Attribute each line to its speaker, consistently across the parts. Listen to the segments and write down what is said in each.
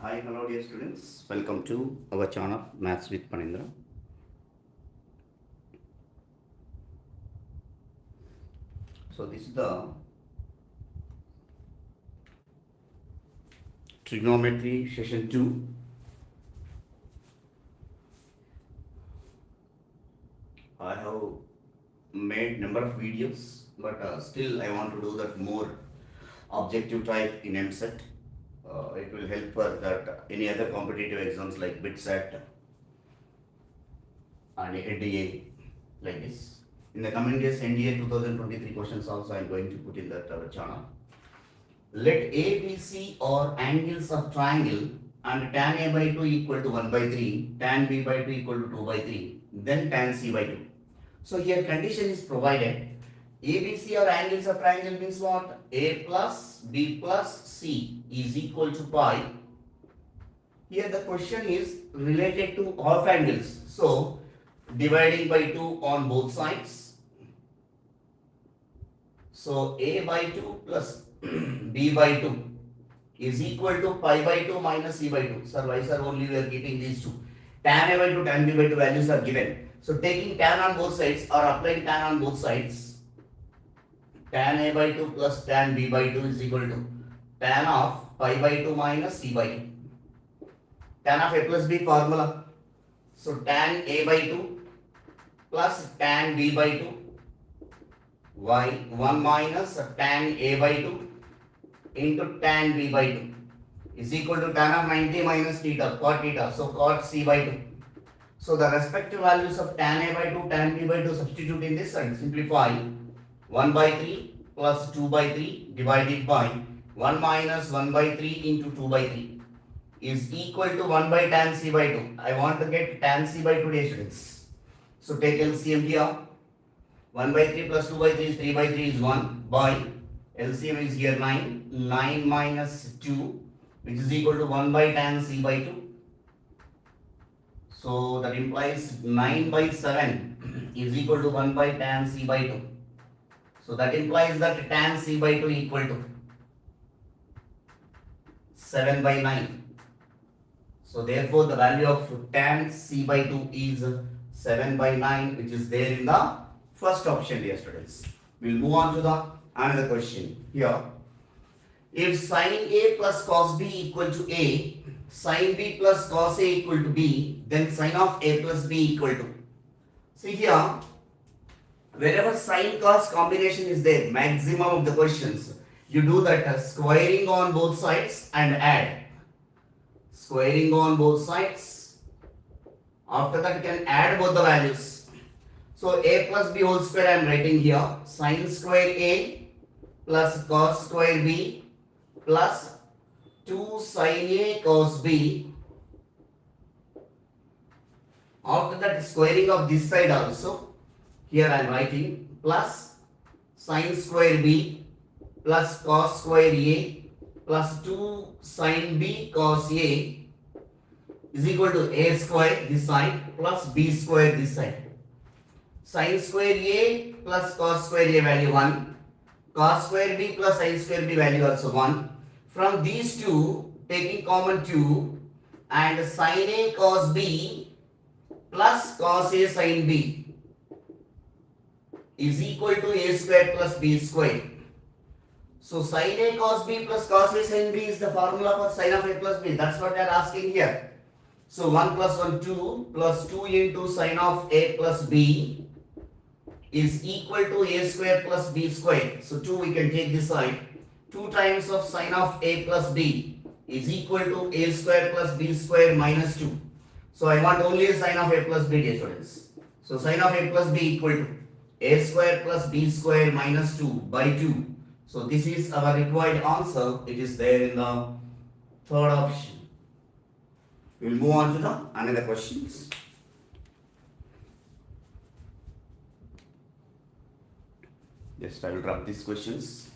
Speaker 1: Hi, hello dear students. Welcome to our channel Maths with Panindra. So this is the trigonometry session 2. I have made number of videos, but still I want to do that more objective type in eamcet. It will help for that any other competitive exams like BitSet and NDA like this. In the coming days, NDA 2023 questions also I am going to put in that our channel. Let ABC or angles of triangle and tan A by 2 equal to 1 by 3, tan B by 2 equal to 2 by 3, then tan C by 2. So here condition is provided. ABC or angles of triangle means what? A plus B plus C is equal to pi. Here the question is related to half angles. So dividing by 2 on both sides. So A by 2 plus B by 2 is equal to pi by 2 minus C by 2. Sir, why sir only we are keeping these two? Tan A by 2, tan B by 2 values are given. So taking tan on both sides or applying tan on both sides, tan A by 2 plus tan B by 2 is equal to tan of pi by 2 minus C by 2. Tan of A plus B formula. So tan A by 2 plus tan B by 2 y 1 minus tan A by 2 into tan B by 2 is equal to tan of 90 minus theta, cot theta, so cot C by 2. So the respective values of tan A by 2, tan B by 2 substitute in this and simplify 1 by 3 plus 2 by 3 divided by 1 minus 1 by 3 into 2 by 3 is equal to 1 by tan C by 2. I want to get tan C by 2 students. So take LCM here. 1 by 3 plus 2 by 3 is 3 by 3 is 1 by LCM is here 9. 9 minus 2 which is equal to 1 by tan C by 2. So that implies 9 by 7 is equal to 1 by tan C by 2. So that implies that tan C by 2 equal to 7 by 9. So therefore the value of tan C by 2 is 7 by 9, which is there in the first option, dear students. We'll move on to the another question here. If sin A plus cos B equal to A, sin B plus cos A equal to B, then sin of A plus B equal to. See here, wherever sin cos combination is there, maximum of the questions, you do that squaring on both sides and add. Squaring on both sides. After that, you can add both the values. So A plus B whole square I am writing here. Sin square A plus cos square B plus 2 sin A cos B. After that, squaring of this side also. Here I am writing plus sin square B plus cos square A plus 2 sin B cos A is equal to A square this side plus B square this side. Sin square A plus cos square A value 1. Cos square B plus sin square B value also 1. From these two, taking common 2 and sin A cos B plus cos A sin B is equal to A square plus B square. So sin A cos B plus cos A sin B is the formula for sin of A plus B. That's what they are asking here. So 1 plus 1 2 plus 2 into sin of A plus B is equal to A square plus B square. So 2 we can take this side. 2 times of sin of A plus B is equal to A square plus B square minus 2. So I want only sin of A plus B, dear students. So sin of A plus B equal to A square plus B square minus 2 by 2. So this is our required answer. It is there in the third option. We will move on to the another questions. Just I will drop these questions.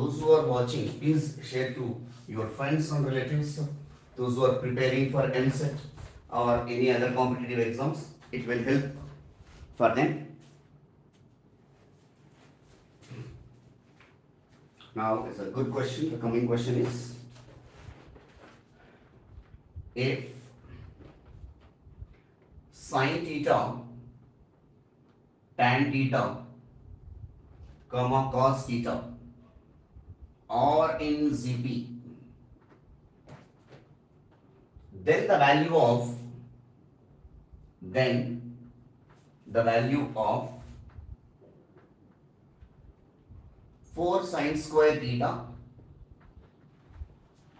Speaker 1: those who are watching, please share to your friends and relatives, those who are preparing for eamcet or any other competitive exams. It will help for them. Now it's a good question. The coming question is, if sin theta, tan theta, comma cos theta are in ZP, then the value of 4 sin square theta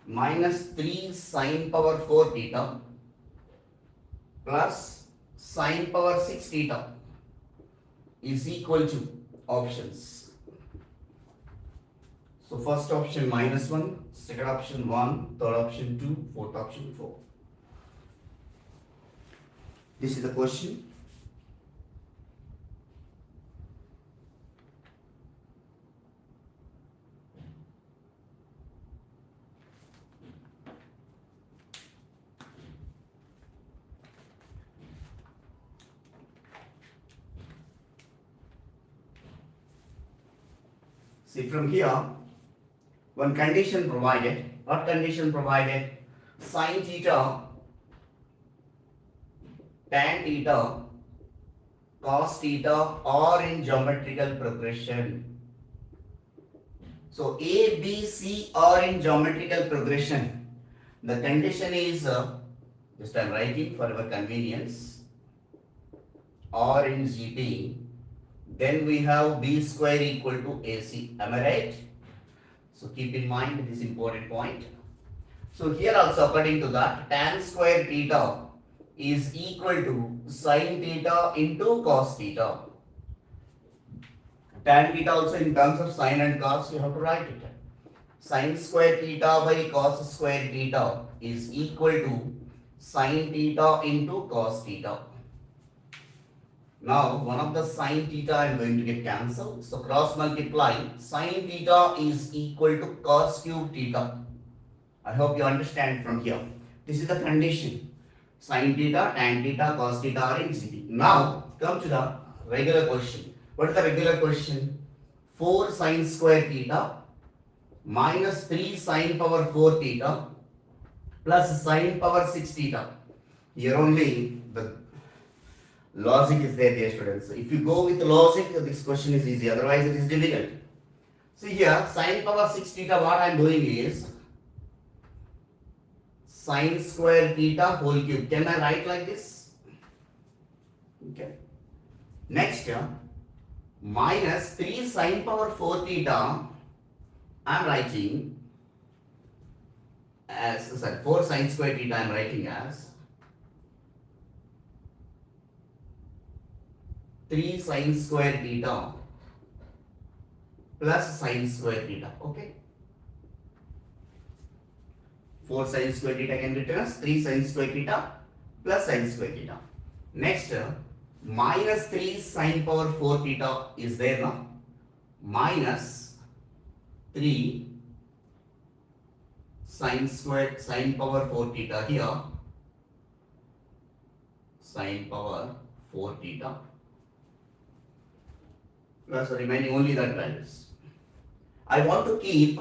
Speaker 1: minus 3 sin power 4 theta plus sin power 6 theta is equal to options. So first option -1, second option 1, third option 2, fourth option 4. This is the question. See, from here, one condition provided. What condition provided? Sin theta, tan theta, cos theta are in geometrical progression. So A, B, C are in geometrical progression. The condition is, just I am writing for our convenience, are in GP. Then we have B square equal to AC. Am I right? So keep in mind this important point. So here also, according to that, tan square theta is equal to sin theta into cos theta. Tan theta also in terms of sin and cos, you have to write it. Sin square theta by cos square theta is equal to sin theta into cos theta. Now, one of the sin theta I am going to get cancelled. So, cross multiply. Sin theta is equal to cos cube theta. I hope you understand from here. This is the condition. Sin theta, tan theta, cos theta are in GP. Now, come to the regular question. What is the regular question? 4 sin square theta minus 3 sin power 4 theta plus sin power 6 theta. Here only the logic is there, dear students. If you go with logic, this question is easy. Otherwise, it is difficult. See here, sin power 6 theta, what I am doing is sin square theta whole cube. Can I write like this? Okay. Next, minus 3 sin power 4 theta, I am writing as, 4 sin square theta I am writing as 3 sin square theta plus sin square theta. Okay. 4 sin square theta can be written as 3 sin square theta plus sin square theta. Next, minus 3 sin power 4 theta is there now. Minus 3 sin power 4 theta here. Sin power 4 theta. Plus remaining only that values. I want to keep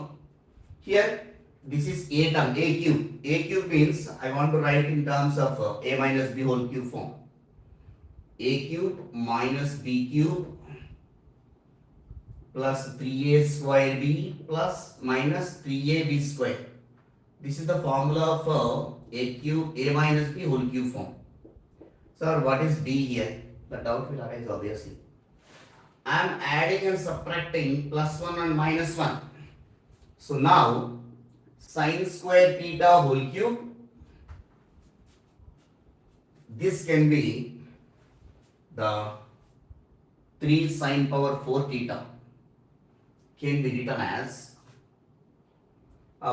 Speaker 1: here, this is a term, a cube. A cube means I want to write in terms of a minus b whole cube form. A cube minus b cube plus 3a square b plus minus 3ab square. This is the formula for a cube, a minus b whole cube form. Sir, what is b here? The doubt will arise obviously. I am adding and subtracting plus 1 and minus 1. So now, sin square theta whole cube, this can be the 3 sin power 4 theta can be written as,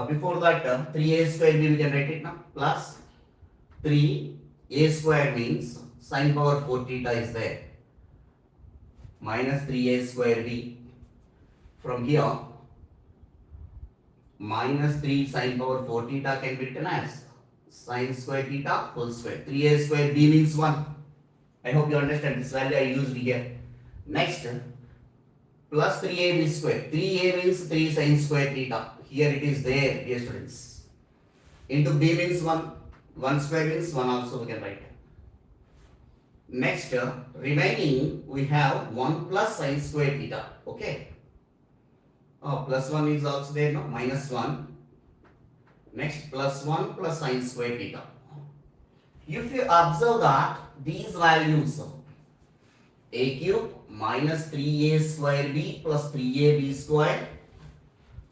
Speaker 1: before that 3a square b we can write it now, plus 3a square means sin power 4 theta is there, minus 3a square b. From here minus 3 sine power 4 theta can be written as sine square theta whole square. 3a square b means 1. I hope you understand this value I used here. Next, plus 3ab square. 3a means 3 sine square theta. Here it is there, dear students. Into b means 1. 1 square means 1 also we can write. Next, remaining we have 1 plus sine square theta. Okay. Plus 1 is also there, no? Minus 1. Next, plus 1 plus sine square theta. If you observe that these values, a cube minus 3a square b plus 3ab square.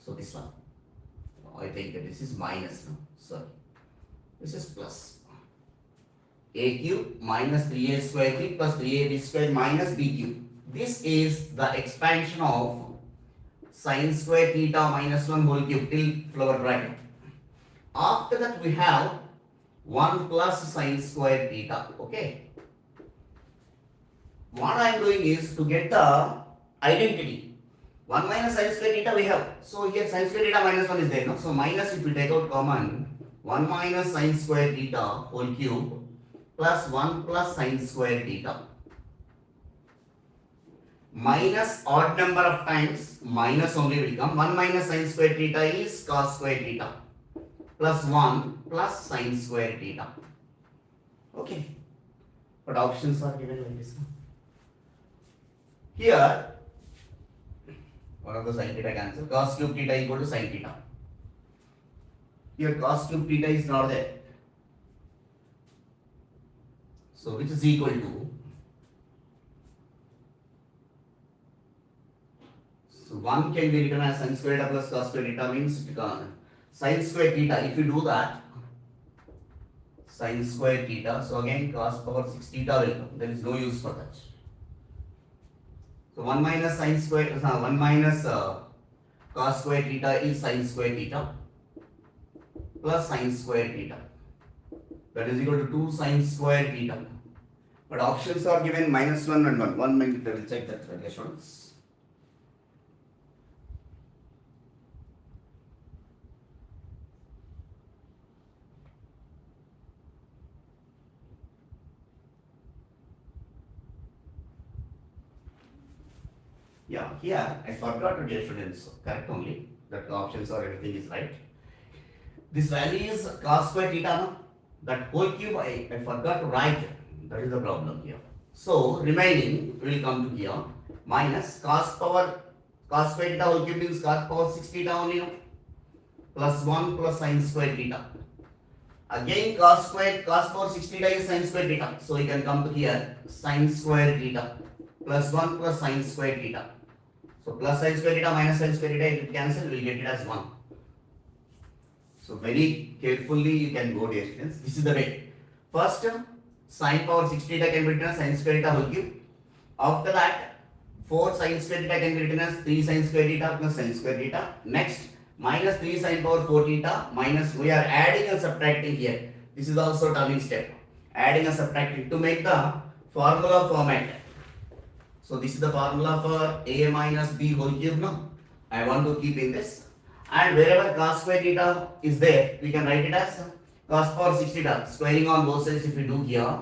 Speaker 1: So this one, I think this is minus, no? Sorry. This is plus. A cube minus 3a square b plus 3ab square minus b cube. This is the expansion of sine square theta minus 1 whole cube till flower bracket. After that we have 1 plus sine square theta. Okay. What I am doing is to get the identity. 1 minus sine square theta we have. So here sine square theta minus 1 is there. No? So minus, if we take out common, 1 minus sine square theta whole cube plus 1 plus sine square theta. Minus odd number of times, minus only will come. 1 minus sine square theta is cos square theta plus 1 plus sine square theta. Okay. But options are given like this. Here, one of the sine theta cancel. Cos cube theta equal to sine theta. Here cos cube theta is not there. So which is equal to, so 1 can be written as sine square theta plus cos square theta means sine square theta. If you do that, sine square theta, so again cos power 6 theta will come. There is no use for that. So 1 minus sine square, 1 minus cos square theta is sine square theta plus sine square theta. That is equal to 2 sine square theta. But options are given minus 1 and 1. 1 minute I will check that relations. Yeah, here I forgot to tell students, correct only, that the options or everything is right. This value is cos square theta, no? That whole cube I forgot to write. That is the problem here. So remaining will come to here minus cos square theta whole cube means cos power 6 theta only, no? Plus 1 plus sine square theta. Again cos power 6 theta is sine square theta. So you can come to here sine square theta plus 1 plus sine square theta. So plus sine square theta minus sine square theta, it will cancel, we will get it as 1. So very carefully you can go, dear students. This is the way. First, sine power 6 theta can be written as sine square theta whole cube. After that, 4 sine square theta can be written as 3 sine square theta plus sine square theta. Next, minus 3 sine power 4 theta minus, we are adding and subtracting here. This is also turning step. Adding and subtracting to make the formula format. So this is the formula for a minus b whole cube. No, I want to keep in this. And wherever cos square theta is there, we can write it as cos power 6 theta. Squaring on both sides, if you do here,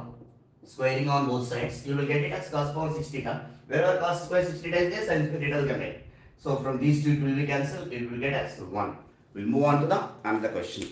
Speaker 1: squaring on both sides, you will get it as cos power 6 theta. Wherever cos square 6 theta is there, sin square theta will come right. So from these two, it will be cancelled. It will get as 1. We'll move on to the another question.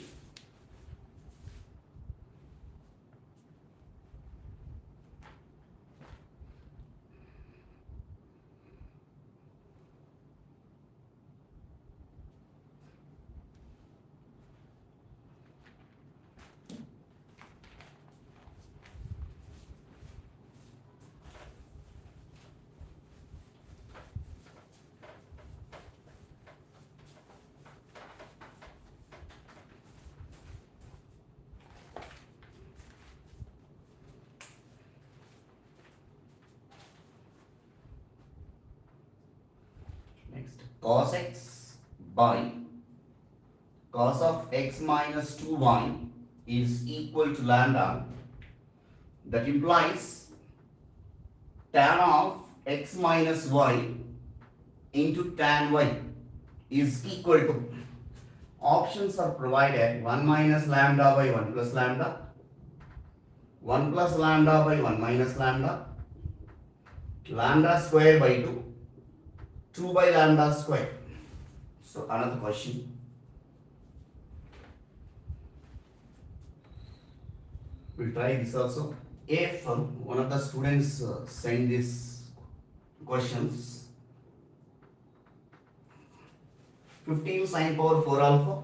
Speaker 1: Cos x by cos of x minus 2y is equal to lambda. That implies tan of x minus y into tan y is equal to options are provided 1 minus lambda by 1 plus lambda, 1 plus lambda by 1 minus lambda, lambda square by 2, 2 by lambda square. So another question. We'll try this also. If one of the students send these questions, 15 sine power 4 alpha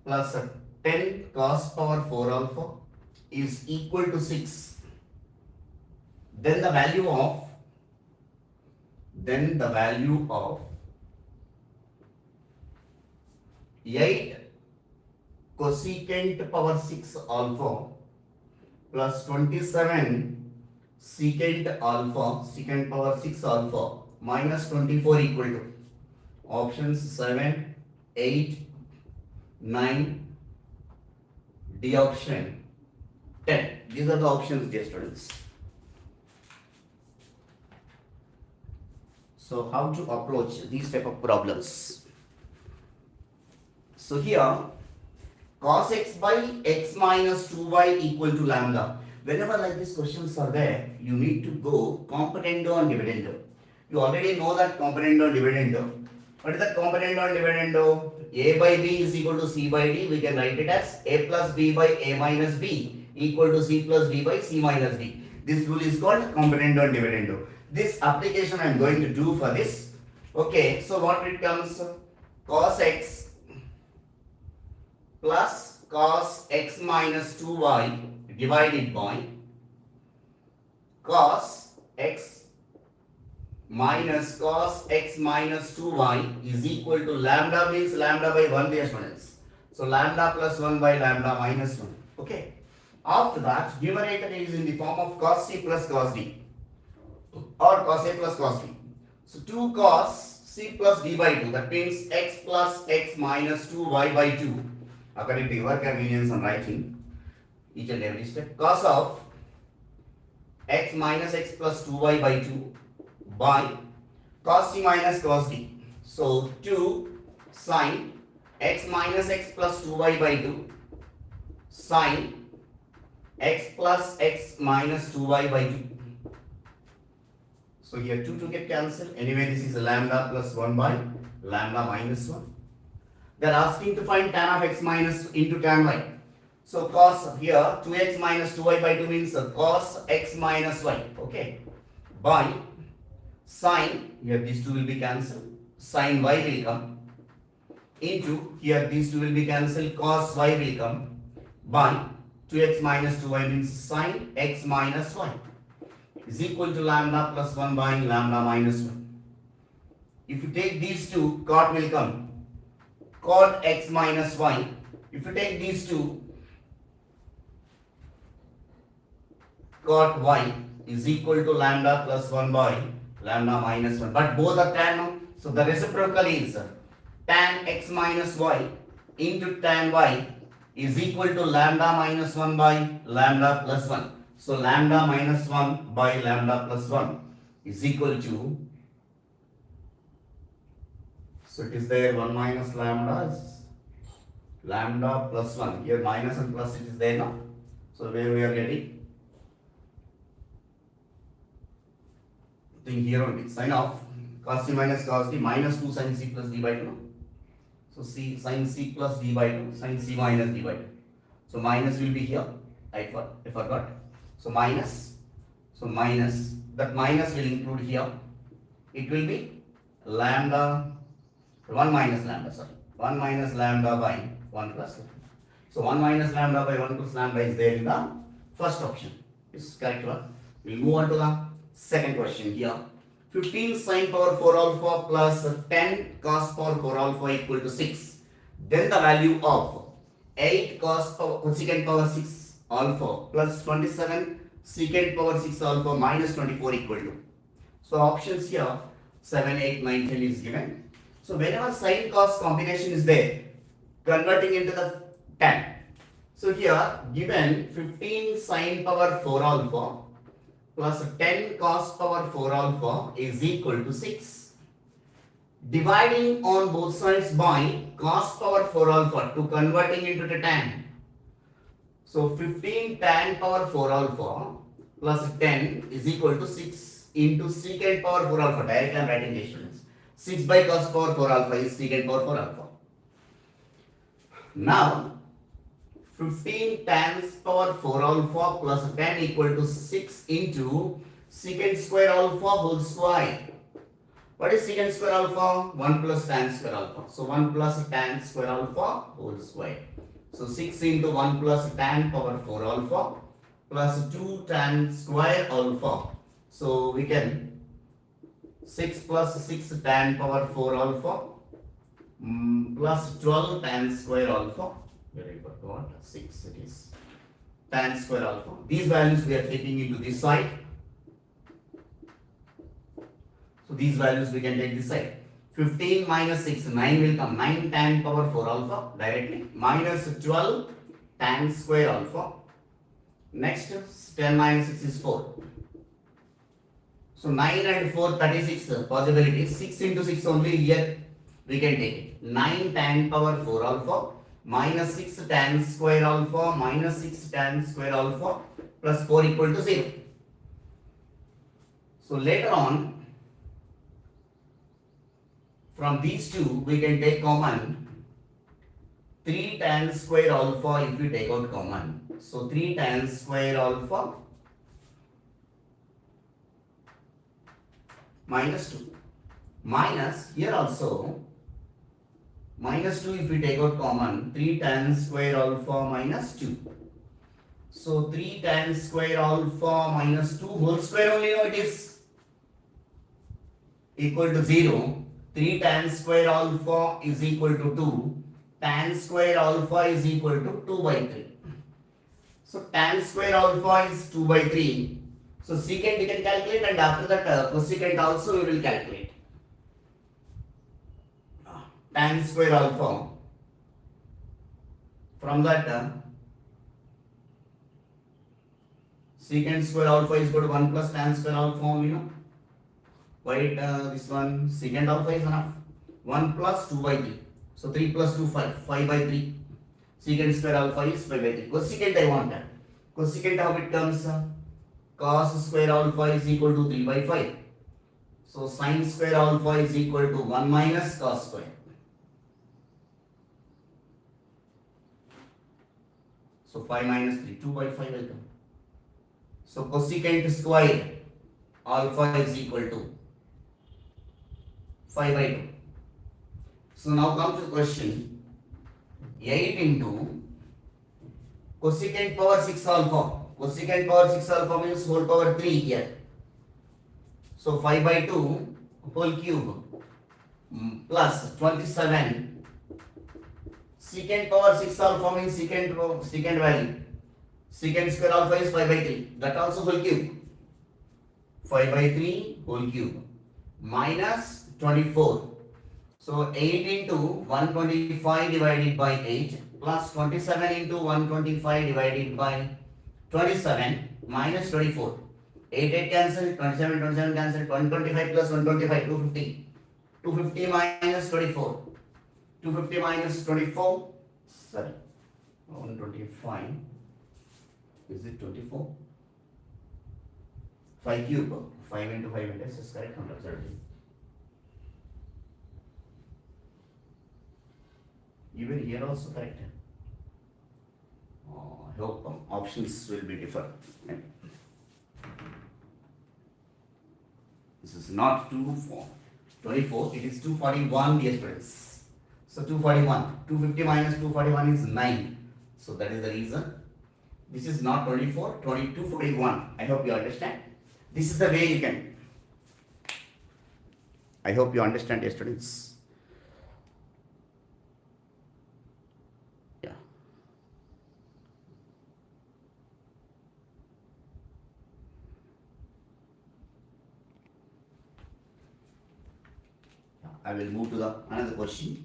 Speaker 1: plus 10 cos power 4 alpha is equal to 6, then the value of 8 cosecant power 6 alpha plus 27 secant power 6 alpha minus 24 equal to options 7, 8, 9, D option 10. These are the options, dear students. So how to approach these type of problems? So here cos x by x minus 2y equal to lambda. Whenever like these questions are there, you need to go componendo and dividendo. You already know that componendo and dividendo. What is the componendo and dividendo? A by b is equal to c by d. We can write it as a plus b by a minus b equal to c plus d by c minus d. This rule is called componendo and dividendo. This application I am going to do for this. Okay, so what it comes? Cos x plus cos x minus 2y divided by cos x minus cos x minus 2y is equal to lambda means lambda by 1, dear students. So lambda plus 1 by lambda minus 1. Okay. After that, numerator is in the form of cos c plus cos d or cos a plus cos b. So 2 cos c plus d by 2, that means x plus x minus 2y by 2. According to your convenience on writing each and every step, cos of x minus x plus 2y by 2 by cos c minus cos d. So 2 sin x minus x plus 2y by 2 sin x plus x minus 2y by 2. So here 2 get cancelled. Anyway, this is lambda plus 1 by lambda minus 1. They are asking to find tan of x minus into tan y. So cos here 2x minus 2y by 2 means cos x minus y. Okay. By sin, here these two will be cancelled. Sin y will come. Into here these two will be cancelled. Cos y will come. By 2x minus 2y means sin x minus y is equal to lambda plus 1 by lambda minus 1. If you take these two, cot will come. Cot x minus y. If you take these two, cot y is equal to lambda plus 1 by lambda minus 1. But both are tan. So the reciprocal is tan x minus y into tan y is equal to lambda minus 1 by lambda plus 1. So lambda minus 1 by lambda plus 1 is equal to, so it is there 1 minus lambda is lambda plus 1. Here minus and plus it is there now. So where we are getting, think here only, sin of cos c minus cos d minus 2 sin c plus d by 2. So c sin c plus d by 2 sin c minus d by 2. So minus will be here. I forgot. So minus. So minus. That minus will include here. It will be lambda 1 minus lambda. Sorry. 1 minus lambda by 1 plus lambda. So 1 minus lambda by 1 plus lambda is there in the first option. This is correct one. We'll move on to the second question here. 15 sine power 4 alpha plus 10 cos power 4 alpha equal to 6. Then the value of 8 cosecant power 6 alpha plus 27 secant power 6 alpha minus 24 equal to. So options here 7, 8, 9, 10 is given. So whenever sine cos combination is there, converting into the tan. So here given 15 sine power 4 alpha plus 10 cos power 4 alpha is equal to 6. Dividing on both sides by cos power 4 alpha to converting into the tan. So 15 tan power 4 alpha plus 10 is equal to 6 into secant power 4 alpha. Directly I am writing the students. 6 by cos power 4 alpha is secant power 4 alpha. Now 15 tan power 4 alpha plus 10 equal to 6 into secant square alpha whole square. What is secant square alpha? 1 plus tan square alpha. So 1 plus tan square alpha whole square. So 6 into 1 plus tan power 4 alpha plus 2 tan square alpha. So we can 6 plus 6 tan power 4 alpha plus 12 tan square alpha. Where I forgot 6 it is. Tan square alpha. These values we are taking into this side. So these values we can take this side. 15 minus 6, 9 will come. 9 tan power 4 alpha directly. Minus 12 tan square alpha. Next, 10 minus 6 is 4. So 9 and 4, 36 possibilities. 6 into 6 only here we can take it. 9 tan power 4 alpha minus 6 tan square alpha minus 6 tan square alpha plus 4 equal to 0. So later on, from these two, we can take common 3 tan square alpha if we take out common. So 3 tan square alpha minus 2. Minus here also minus 2 if we take out common 3 tan square alpha minus 2. So 3 tan square alpha minus 2 whole square only, no, it is equal to 0. 3 tan square alpha is equal to 2. Tan square alpha is equal to 2 by 3. So tan square alpha is 2 by 3. So secant we can calculate, and after that cosecant also we will calculate. Tan square alpha. From that secant square alpha is equal to 1 plus tan square alpha only, no? Why this one secant alpha is enough. 1 plus 2 by 3. So 3 plus 2, 5. 5 by 3. Secant square alpha is 5 by 3. Cosecant I want that. Cosecant how it comes? Cos square alpha is equal to 3 by 5. So sin square alpha is equal to 1 minus cos square. So 5 minus 3, 2 by 5 will come. So cosecant square alpha is equal to 5 by 2. So now come to the question. 8 into cosecant power 6 alpha. Cosecant power 6 alpha means whole power 3 here. So 5 by 2 whole cube plus 27. Secant power 6 alpha means secant value. Secant square alpha is 5 by 3. That also whole cube. 5 by 3 whole cube minus 24. So 8 into 125 divided by 8 plus 27 into 125 divided by 27 minus 24. 8 cancel, 27 cancel, 125 plus 125, 250. 250 minus 24. 250 minus 24, sorry, 125. Is it 24? 5 cube, 5 into 5 into S is correct, 130. Even here also correct. I hope options will be different. This is not 24, it is 241, dear students. So 241, 250 minus 241 is 9. So that is the reason. This is not 24, 241. I hope you understand. This is the way you can. I hope you understand, dear students. Yeah. I will move to the another question.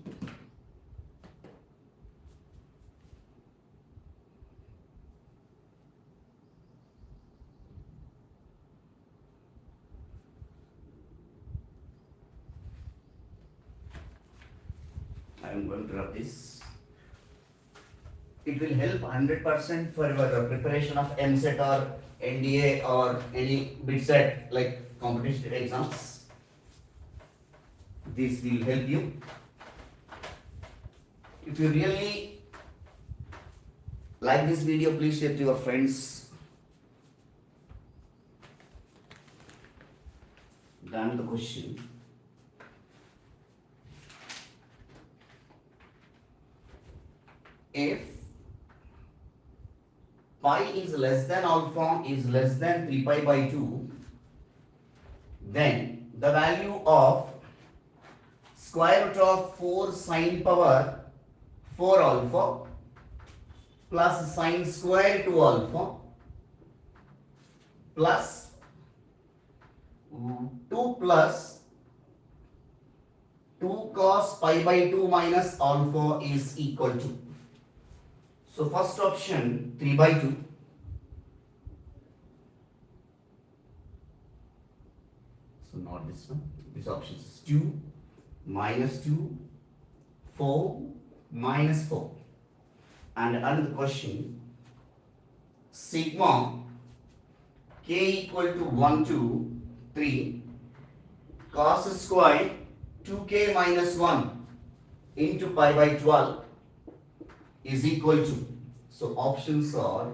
Speaker 1: am going to rub this. It will help 100% for your preparation of eamcet or NDA or any bit set like competitive exams. This will help you. If you really like this video, please share to your friends. Done the question. If pi is less than alpha is less than 3 pi by 2, then the value of square root of 4 sine power 4 alpha plus sine square 2 alpha plus 2 plus 2 cos pi by 2 minus alpha is equal to. So first option 3 by 2. So not this one. This option is 2 minus 2, 4 minus 4. And another question, sigma k equal to 1 to 3 cos square 2k minus 1 into pi by 12 is equal to. So options are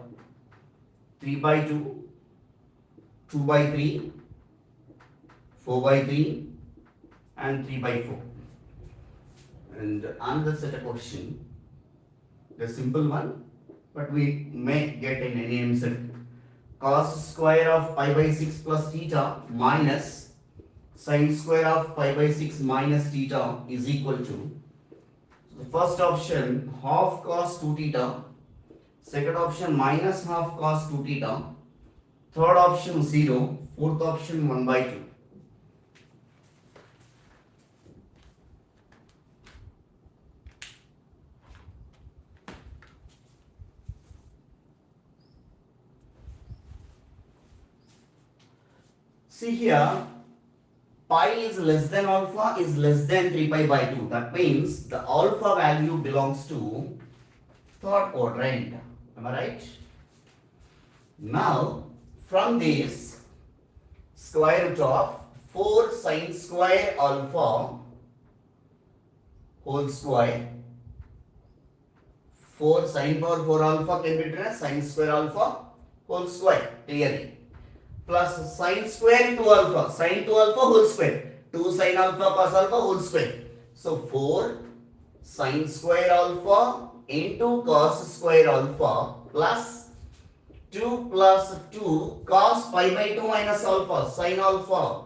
Speaker 1: 3 by 2, 2 by 3, 4 by 3 and 3 by 4. And another set of question, the simple one, but we may get in any answer. Cos square of pi by 6 plus theta minus sin square of pi by 6 minus theta is equal to. The first option half cos 2 theta, second option minus half cos 2 theta, third option 0, fourth option 1 by 2. See here, pi is less than alpha is less than 3 pi by 2. That means the alpha value belongs to third quadrant. Am I right? Now, from this, square root of 4 sine square alpha whole square. 4 sine power 4 alpha can be written as sine square alpha whole square clearly. Plus sine square 2 alpha, sine 2 alpha whole square, 2 sine alpha cos alpha whole square. So 4 sine square alpha into cos square alpha plus 2 plus 2 cos pi by 2 minus alpha sine alpha.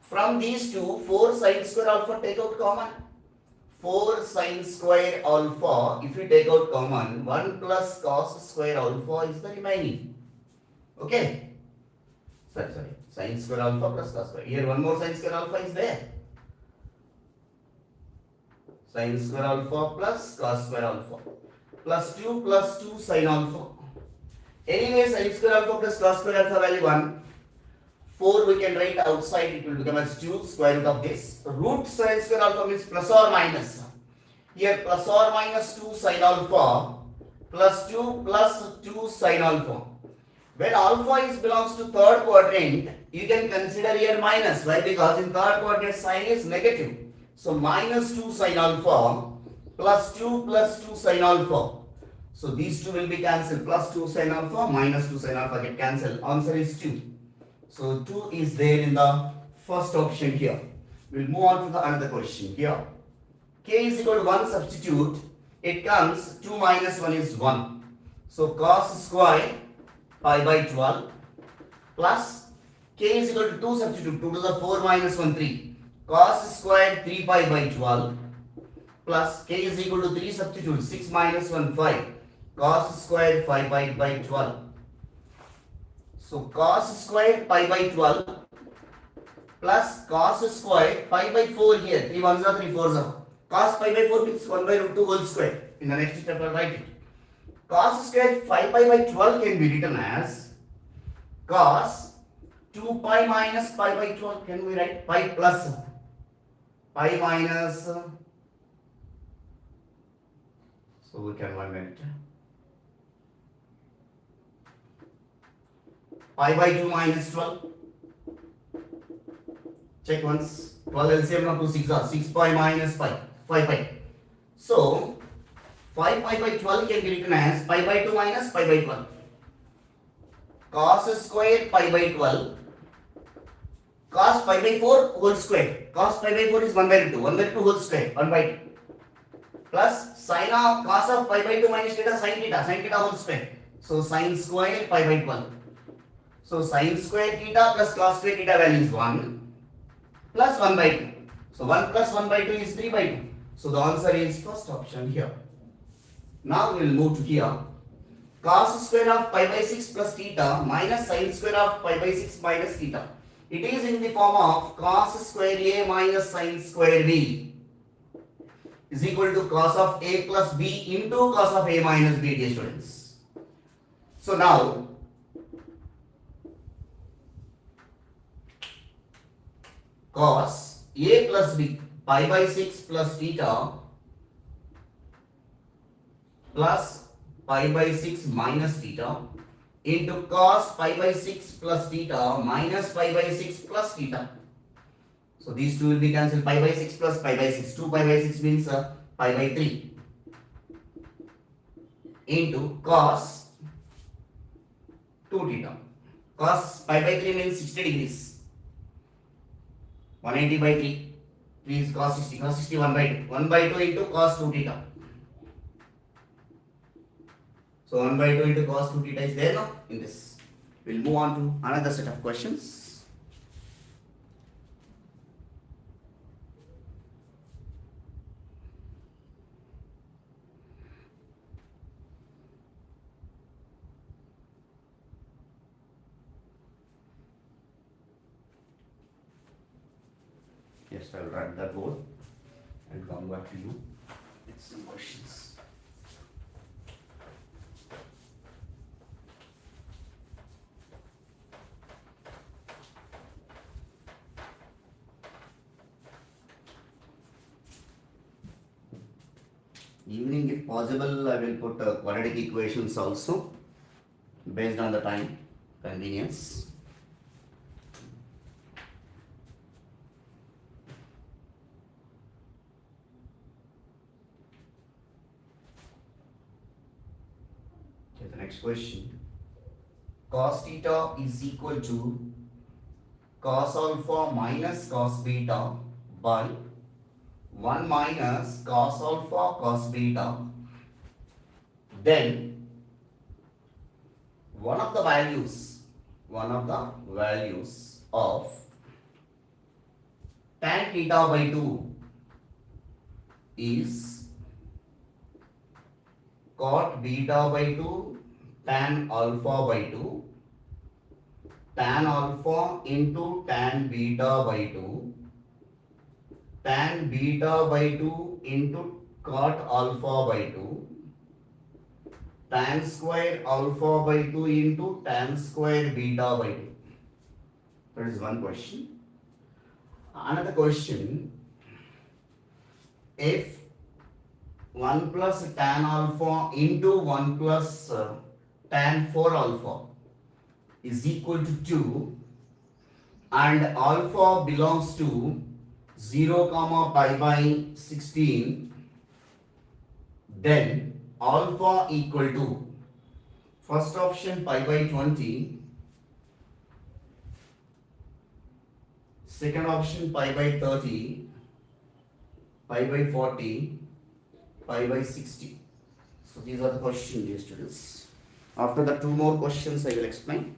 Speaker 1: From these two, 4 sine square alpha take out common. 4 sine square alpha, if you take out common, 1 plus cos square alpha is the remaining. Okay, sorry, sine square alpha plus cos square. Here one more sine square alpha is there. Sine square alpha plus cos square alpha plus 2 sine alpha. Anyway, sine square alpha plus cos square alpha value 1. 4 we can write outside, it will become as 2 square root of this. Root sine square alpha means plus or minus. Here plus or minus 2 sine alpha plus 2 sine alpha. When alpha is belongs to third quadrant, you can consider here minus. Why? Because in third quadrant sign is negative. So minus 2 sine alpha plus 2 sine alpha. So these two will be cancelled. Plus 2 sine alpha minus 2 sine alpha get cancelled. Answer is 2. So 2 is there in the first option here. We'll move on to the another question here. K is equal to 1 substitute. It comes 2 minus 1 is 1. So cos square pi by 12 plus k is equal to 2 substitute, 2 to the 4 minus 1 3 cos square 3 pi by 12 plus k is equal to 3 substitute, 6 minus 1 5 cos square 5 pi by 12. So cos square pi by 12 plus cos square pi by 4 here, 3 1s are 3 4s are. Cos pi by 4 means 1 by root 2 whole square. In the next step I'll write it. Cos square 5 pi by 12 can be written as cos 2 pi minus pi by 12. Can we write pi plus pi minus So we can find it. Pi by 2 minus 12. Check once. 12 LCM of 2 6 are 6 pi minus pi. 5 pi. So 5 pi by 12 can be written as pi by 2 minus pi by 12. Cos square pi by 12. Cos pi by 4 whole square. Cos pi by 4 is 1 by 2. 1 by 2 whole square. 1 by 2. Plus sin of cos of pi by 2 minus theta sin theta. Sin theta whole square. So sin square pi by 12. So sin square theta plus cos square theta value is 1 plus 1 by 2. So 1 plus 1 by 2 is 3 by 2. So the answer is first option here. Now we will move to here. Cos square of pi by 6 plus theta minus sin square of pi by 6 minus theta. It is in the form of cos square A minus sin square B is equal to cos of A plus B into cos of A minus B, dear students. So now cos A plus B pi by 6 plus theta plus pi by 6 minus theta into cos pi by 6 plus theta minus pi by 6 plus theta. So these two will be cancelled. Pi by 6 plus pi by 6. 2 pi by 6 means pi by 3 into cos 2 theta. Cos pi by 3 means 60 degrees. 180 by 3. 3 is cos 60. Cos 60 1 by 2. 1 by 2 into cos 2 theta. So 1 by 2 into cos 2 theta is there now in this. We'll move on to another set of questions. Yes, I will write that board and come back to you with some questions. Evening, if possible, I will put quadratic equations also based on the time convenience. Okay, the next question. Cos theta is equal to cos alpha minus cos beta by 1 minus cos alpha cos beta, then one of the values of tan theta by 2 is cot beta by 2 tan alpha by 2 tan alpha into tan beta by 2 tan beta by 2 into cot alpha by 2 tan square alpha by 2 into tan square beta by 2. That is one question. Another question, if 1 plus tan alpha into 1 plus tan 4 alpha is equal to 2 and alpha belongs to 0 comma pi by 16, then alpha equal to first option pi by 20, second option pi by 30, pi by 40, pi by 60. So these are the questions, dear students. After the two more questions I will explain.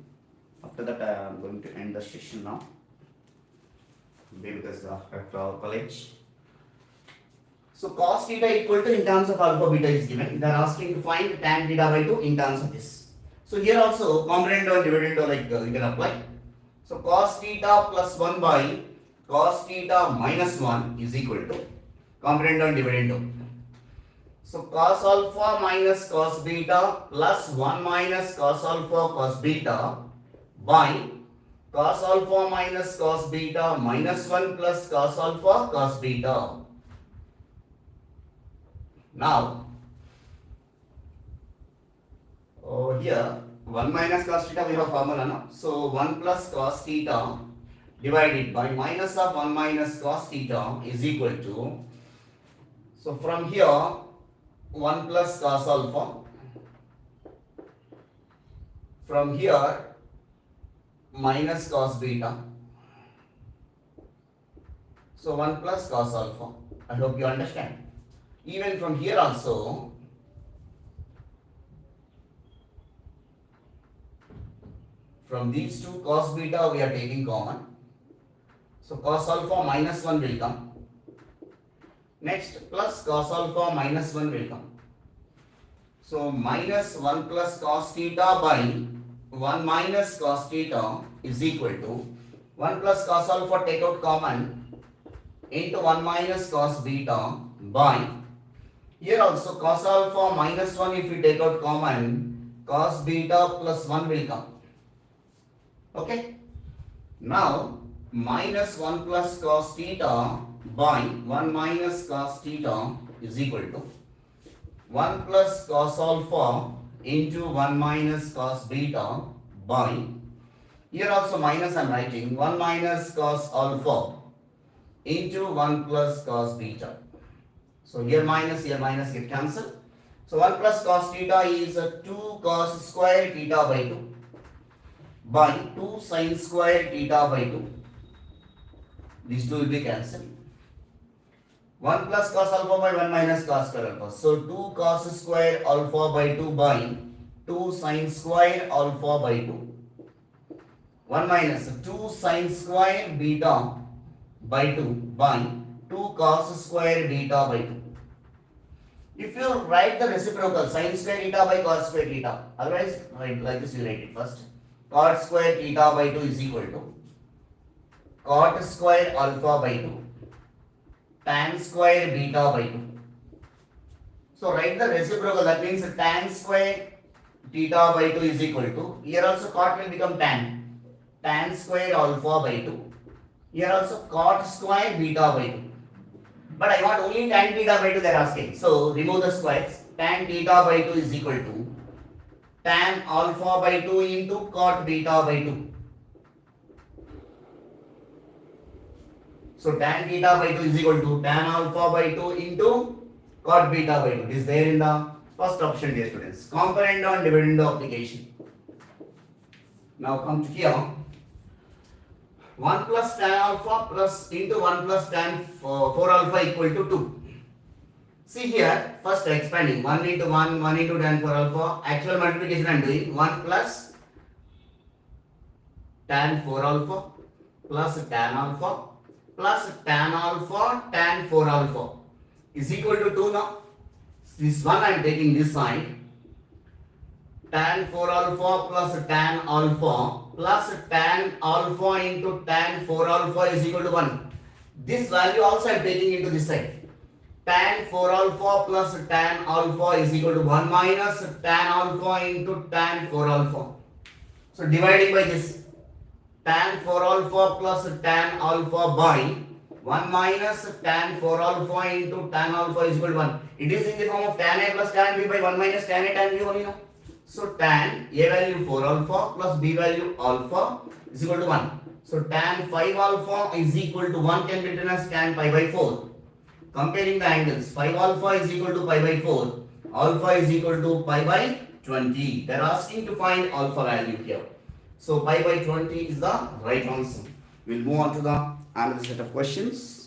Speaker 1: After that I am going to end the session now, because after our college. So cos theta equal to in terms of alpha beta is given. They are asking to find tan theta by 2 in terms of this. So here also component or dividend or like you can apply. So cos theta plus 1 by cos theta minus 1 is equal to component or dividend. So cos alpha minus cos beta plus 1 minus cos alpha cos beta by cos alpha minus cos beta minus 1 plus cos alpha cos beta. Now Here 1 minus cos theta we have formula now. So 1 plus cos theta divided by minus of 1 minus cos theta is equal to, so from here 1 plus cos alpha, from here minus cos beta, so 1 plus cos alpha. I hope you understand. Even from here also, from these two cos beta we are taking common. So cos alpha minus 1 will come. Next plus cos alpha minus 1 will come. So minus 1 plus cos theta by 1 minus cos theta is equal to 1 plus cos alpha, take out common, into 1 minus cos beta by, here also cos alpha minus 1, if we take out common, cos beta plus 1 will come. Okay. Now minus 1 plus cos theta by 1 minus cos theta is equal to 1 plus cos alpha into 1 minus cos beta by, here also minus I am writing, 1 minus cos alpha into 1 plus cos beta. So here minus get cancelled. So 1 plus cos theta is 2 cos square theta by 2 by 2 sin square theta by 2. These two will be cancelled. 1 plus cos alpha by 1 minus cos square alpha. So 2 cos square alpha by 2 by 2 sin square alpha by 2. 1 minus 2 sin square beta by 2 by 2 cos square beta by 2. If you write the reciprocal, sin square theta by cos square theta, otherwise write like this, you write it first. Cot square theta by 2 is equal to cot square alpha by 2 tan square beta by 2. So write the reciprocal, that means tan square theta by 2 is equal to, here also cot will become tan square alpha by 2. Here also cot square beta by 2. But I want only tan theta by 2 they are asking. So remove the squares. Tan theta by 2 is equal to tan alpha by 2 into cot beta by 2. So tan theta by 2 is equal to tan alpha by 2 into cot beta by 2. It is there in the first option, dear students. Component on dividend application. Now come to here. 1 plus tan alpha plus into 1 plus tan 4 alpha equal to 2. See here, first expanding 1 into 1 into tan 4 alpha. Actual multiplication I am doing 1 plus tan 4 alpha plus tan alpha plus tan alpha tan 4 alpha is equal to 2 now. This one I am taking this side. Tan 4 alpha plus tan alpha plus tan alpha into tan 4 alpha is equal to 1. This value also I am taking into this side. Tan 4 alpha plus tan alpha is equal to 1 minus tan alpha into tan 4 alpha. So dividing by this, tan 4 alpha plus tan alpha by 1 minus tan 4 alpha into tan alpha is equal to 1. It is in the form of tan A plus tan B by 1 minus tan A tan B only now. So tan A value 4 alpha plus B value alpha is equal to 1. So tan 5 alpha is equal to 1 can be written as tan pi by 4. Comparing the angles, 5 alpha is equal to pi by 4, alpha is equal to pi by 20. They are asking to find alpha value here. So pi by 20 is the right answer. We will move on to the another set of questions.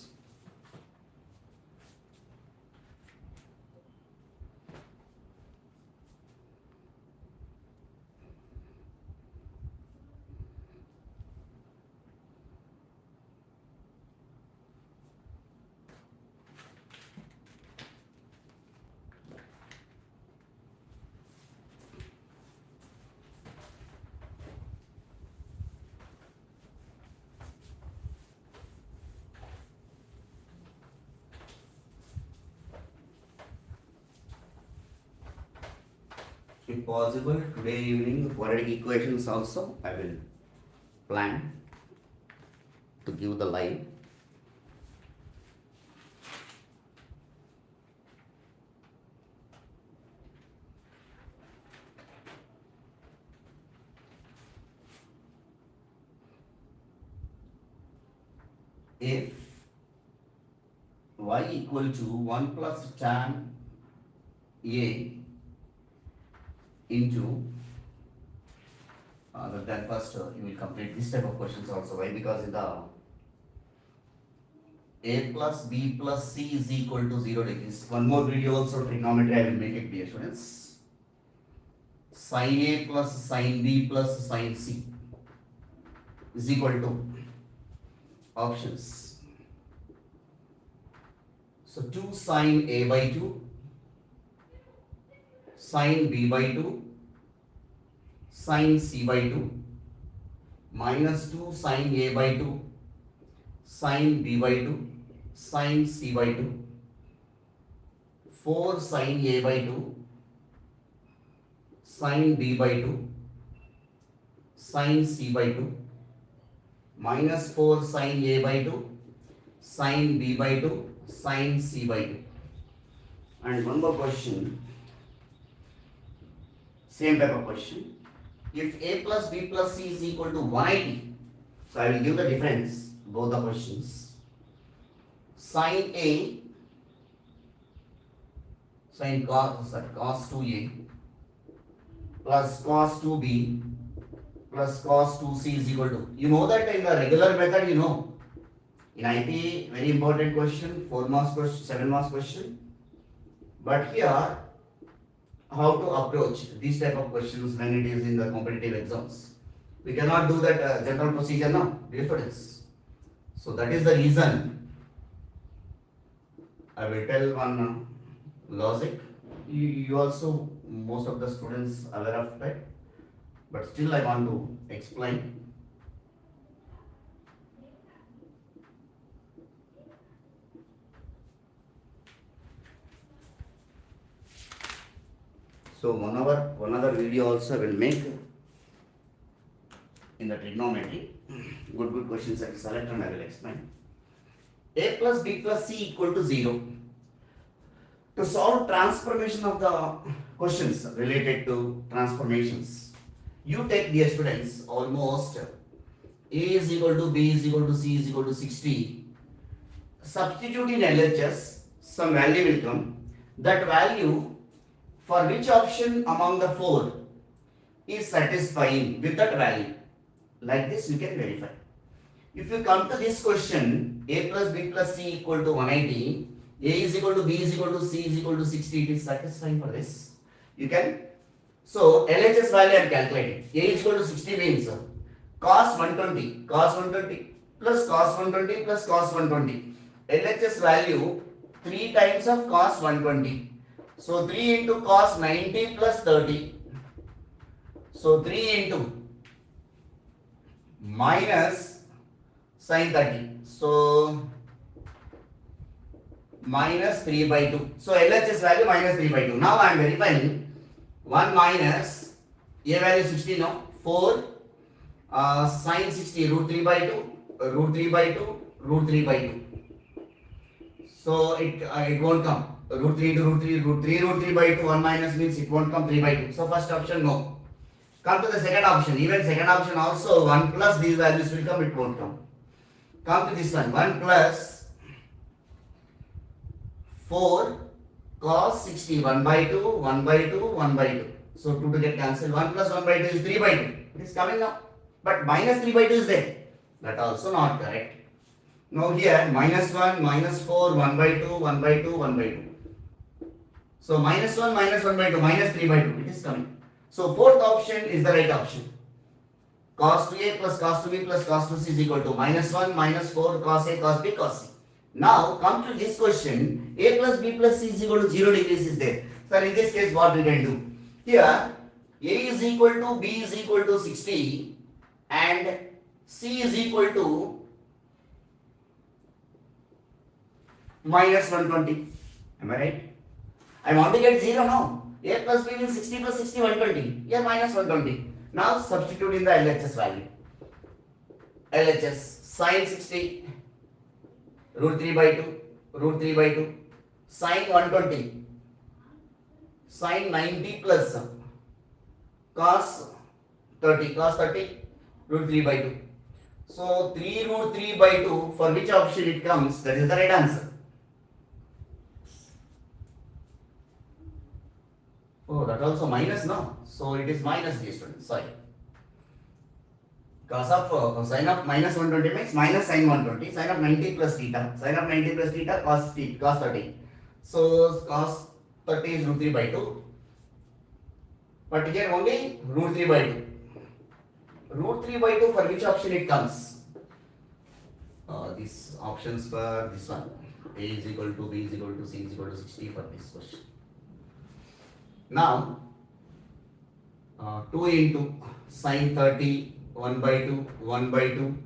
Speaker 1: If possible, today evening quadratic equations also I will plan to give the live. if y equal to 1 plus tan a into then first you will complete this type of questions also. Why? Because in the a plus b plus c is equal to 0 degrees. One more video also trigonometry I will make it clear, students. Sin a plus sin b plus sin c is equal to options. So 2 sin a by 2, sin b by 2, sin c by 2, minus 2 sin a by 2, sin b by 2, sin c by 2, 4 sin a by 2, sin b by 2, sin c by 2, minus 4 sin a by 2, sin b by 2, sin c by 2. And one more question, same type of question. If a plus b plus c is equal to 180, so I will give the difference, both the questions. Sin a, cos 2a plus cos 2b plus cos 2c is equal to, you know that in the regular method, you know, in IP, very important question, 4 marks question, 7 marks question. But here, how to approach these type of questions when it is in the competitive exams? We cannot do that general procedure now, dear students. So that is the reason I will tell one logic. You also, most of the students aware of that, but still I want to explain. So one other video also I will make in the trigonometry. Good questions I will select and I will explain. A plus b plus c equal to 0. To solve transformation of the questions related to transformations, you take, dear students, almost a is equal to b is equal to c is equal to 60. Substitute in LHS, some value will come. That value for which option among the 4 is satisfying with that value. Like this you can verify. If you come to this question, a plus b plus c equal to 180, a is equal to b is equal to c is equal to 60, it is satisfying for this. You can, so LHS value I am calculating. A is equal to 60 means cos 120 plus cos 120 plus cos 120. LHS value 3 times of cos 120. So 3 into cos 90 plus 30. So 3 into minus sin 30. So minus 3 by 2. So LHS value minus 3 by 2. Now I am verifying 1 minus A value 60 now. 4 sin 60 root 3 by 2, root 3 by 2, root 3 by 2. So it won't come. Root 3 into root 3, root 3 root 3 by 2, 1 minus means it won't come 3 by 2. So first option no. Come to the second option. Even second option also 1 plus these values will come, it won't come. Come to this one. 1 plus 4 cos 60, 1 by 2, 1 by 2, 1 by 2. So 2 to get cancelled. 1 plus 1 by 2 is 3 by 2. It is coming now. But minus 3 by 2 is there. That also not correct. Now here minus 1, minus 4, 1 by 2, 1 by 2, 1 by 2. So minus 1 by 2, minus 3 by 2. It is coming. So fourth option is the right option. Cos 2a plus cos 2b plus cos 2c is equal to minus 1, minus 4, cos a, cos b, cos c. Now come to this question. A plus b plus c is equal to 0 degrees is there. So in this case what we can do? Here a is equal to b is equal to 60 and c is equal to minus 120. Am I right? I want to get 0 now. A plus b means 60 plus 60, 120. Here minus 120. Now substitute in the LHS value. LHS sin 60 root 3 by 2, root 3 by 2, sin 120, sin 90 plus cos 30, root 3 by 2. So 3 root 3 by 2, for which option it comes, that is the right answer. Oh, that also minus, no? So it is minus, dear students, sorry. Cos of sin of minus 120 means minus sin 120, sin of 90 plus theta, sin of 90 plus theta cos 30. So cos 30 is root 3 by 2, but here only root 3 by 2. Root 3 by 2, for which option it comes? These options for this one. A is equal to B is equal to C is equal to 60 for this question. Now 2 into sin 30 1 by 2 1 by 2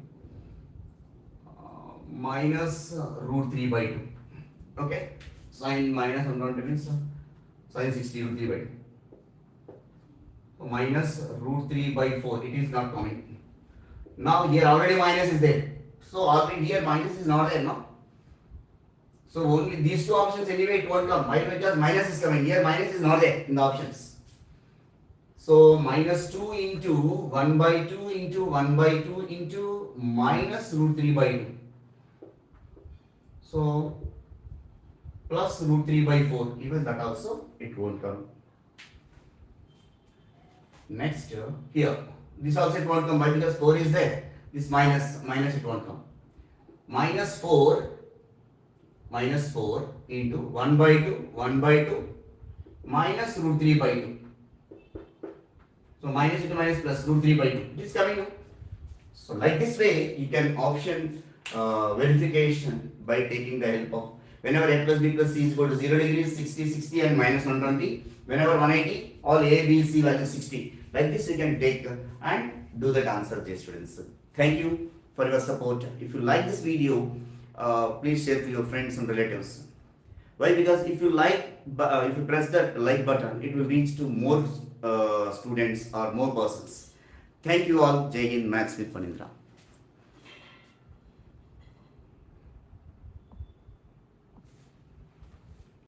Speaker 1: minus root 3 by 2. Okay, sin minus 120 means sin 60 root 3 by 2 minus root 3 by 4. It is not coming. Now here already minus is there. So already here minus is not there, no? So only these two options anyway it won't come. Why? Because minus is coming. Here minus is not there in the options. So minus 2 into 1 by 2 into 1 by 2 into minus root 3 by 2. So plus root 3 by 4. Even that also it won't come. Next here. This also it won't come. Why? Because 4 is there. This minus it won't come. Minus 4 into 1 by 2 minus root 3 by 2. So minus into minus plus root 3 by 2. It is coming now. So like this way you can option verification by taking the help of whenever a plus b plus c is equal to 0 degrees, 60, 60 and minus 120. Whenever 180, all a, b, c value 60. Like this you can take and do that answer, dear students. Thank you for your support. If you like this video, please share to your friends and relatives. Why? Because if you if you press that like button, it will reach to more students or more persons. Thank you all. Jai Hind, Maths with Panindra.